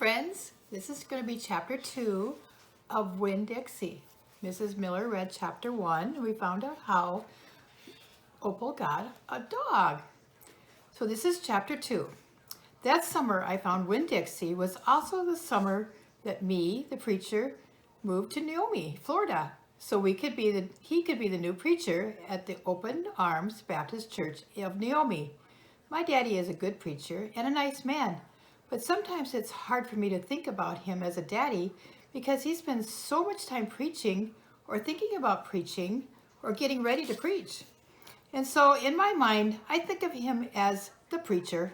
friends, this is going to be chapter 2 of Winn Dixie. Mrs. Miller read chapter 1. We found out how Opal got a dog. So this is chapter 2. That summer I found Winn Dixie was also the summer that me, the preacher, moved to Naomi, Florida. So he could be the new preacher at the Open Arms Baptist Church of Naomi. My daddy is a good preacher and a nice man. But sometimes it's hard for me to think about him as a daddy because he spends so much time preaching or thinking about preaching or getting ready to preach. And so in my mind, I think of him as the preacher.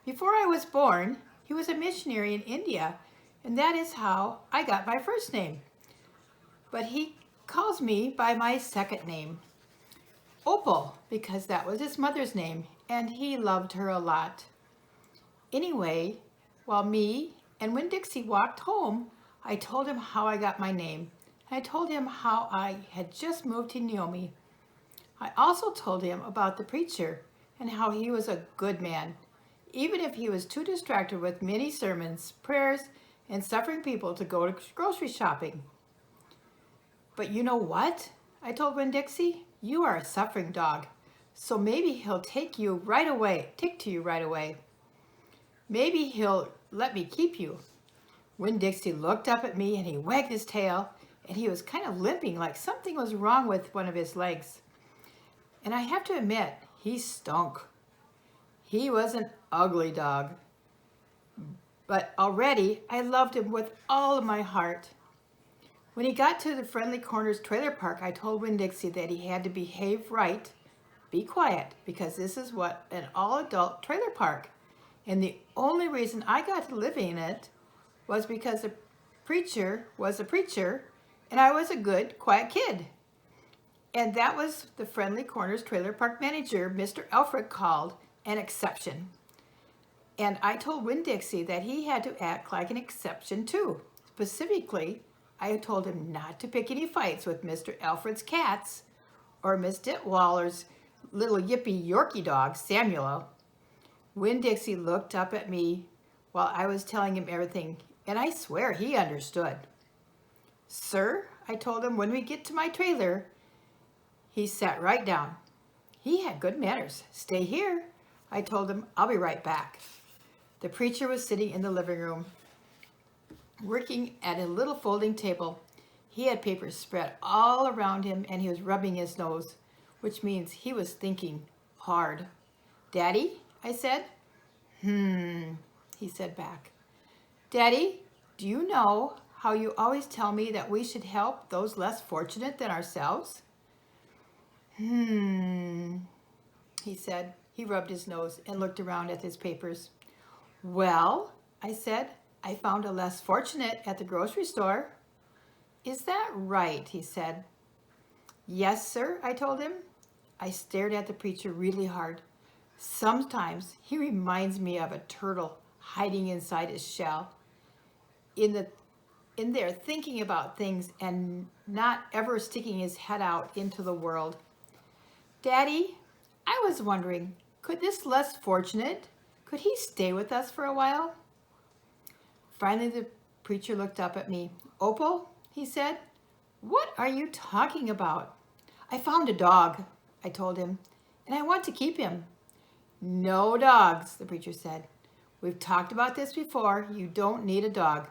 Before I was born, he was a missionary in India, and that is how I got my first name. But he calls me by my second name, Opal, because that was his mother's name, and he loved her a lot. Anyway, while me and Winn Dixie walked home, I told him how I got my name. I told him how I had just moved to Naomi. I also told him about the preacher and how he was a good man, even if he was too distracted with many sermons, prayers, and suffering people to go to grocery shopping. But you know what? I told Winn Dixie, you are a suffering dog, so maybe he'll take to you right away. Maybe he'll let me keep you. Winn Dixie looked up at me and he wagged his tail and he was kind of limping like something was wrong with one of his legs. And I have to admit, he stunk. He was an ugly dog. But already I loved him with all of my heart. When he got to the Friendly Corners trailer park, I told Winn Dixie that he had to behave right, be quiet, because this is what an all-adult trailer park. And the only reason I got to live in it was because the preacher was a preacher and I was a good, quiet kid. And that was the Friendly Corners trailer park manager, Mr. Alfred, called an exception. And I told Winn Dixie that he had to act like an exception too. Specifically, I told him not to pick any fights with Mr. Alfred's cats or Miss Ditwaller's little yippy Yorkie dog, Samuel. Winn Dixie looked up at me while I was telling him everything, and I swear he understood. Sir, I told him, when we get to my trailer. He sat right down. He had good manners. Stay here, I told him. I'll be right back. The preacher was sitting in the living room, working at a little folding table. He had papers spread all around him, and he was rubbing his nose, which means he was thinking hard. Daddy? I said. He said back. Daddy, do you know how you always tell me that we should help those less fortunate than ourselves? He said. He rubbed his nose and looked around at his papers. Well, I said, I found a less fortunate at the grocery store. Is that right? He said. Yes, sir, I told him. I stared at the preacher really hard. Sometimes he reminds me of a turtle hiding inside his shell, in there thinking about things and not ever sticking his head out into the world. Daddy, I was wondering, could this less fortunate, could he stay with us for a while? Finally, the preacher looked up at me. Opal, he said, what are you talking about? I found a dog, I told him, and I want to keep him. No dogs, the preacher said. We've talked about this before. You don't need a dog.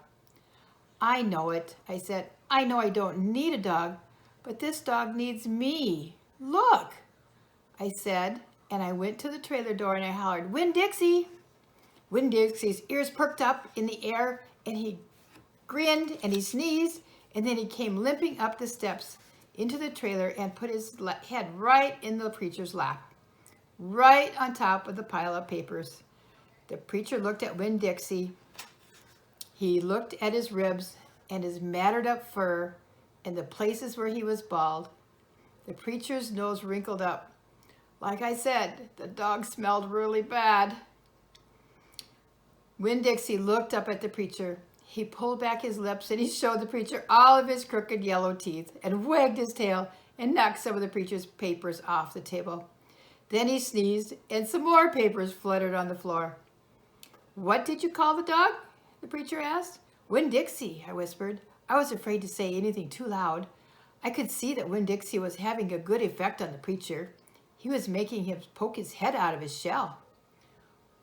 I know it, I said. I know I don't need a dog, but this dog needs me. Look, I said, and I went to the trailer door and I hollered, Winn Dixie! Winn Dixie's ears perked up in the air and he grinned and he sneezed and then he came limping up the steps into the trailer and put his head right in the preacher's lap, right on top of the pile of papers. The preacher looked at Winn Dixie. He looked at his ribs and his matted up fur and the places where he was bald. The preacher's nose wrinkled up. Like I said, the dog smelled really bad. Winn Dixie looked up at the preacher. He pulled back his lips and he showed the preacher all of his crooked yellow teeth and wagged his tail and knocked some of the preacher's papers off the table. Then he sneezed and some more papers fluttered on the floor. What did you call the dog? The the preacher asked. Winn Dixie, I whispered. I was afraid to say anything too loud. I could see that Winn Dixie was having a good effect on the preacher. He was making him poke his head out of his shell.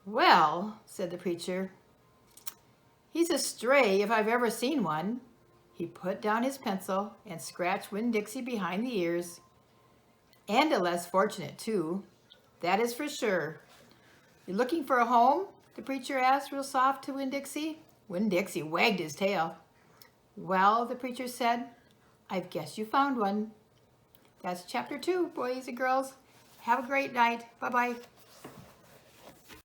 Well, said the preacher, he's a stray if I've ever seen one. He put down his pencil and scratched Winn Dixie behind the ears. And a less fortunate, too. That is for sure. You looking for a home? The preacher asked real soft to Winn Dixie. Winn Dixie wagged his tail. Well, the preacher said, I guess you found one. That's chapter 2, boys and girls. Have a great night. Bye-bye.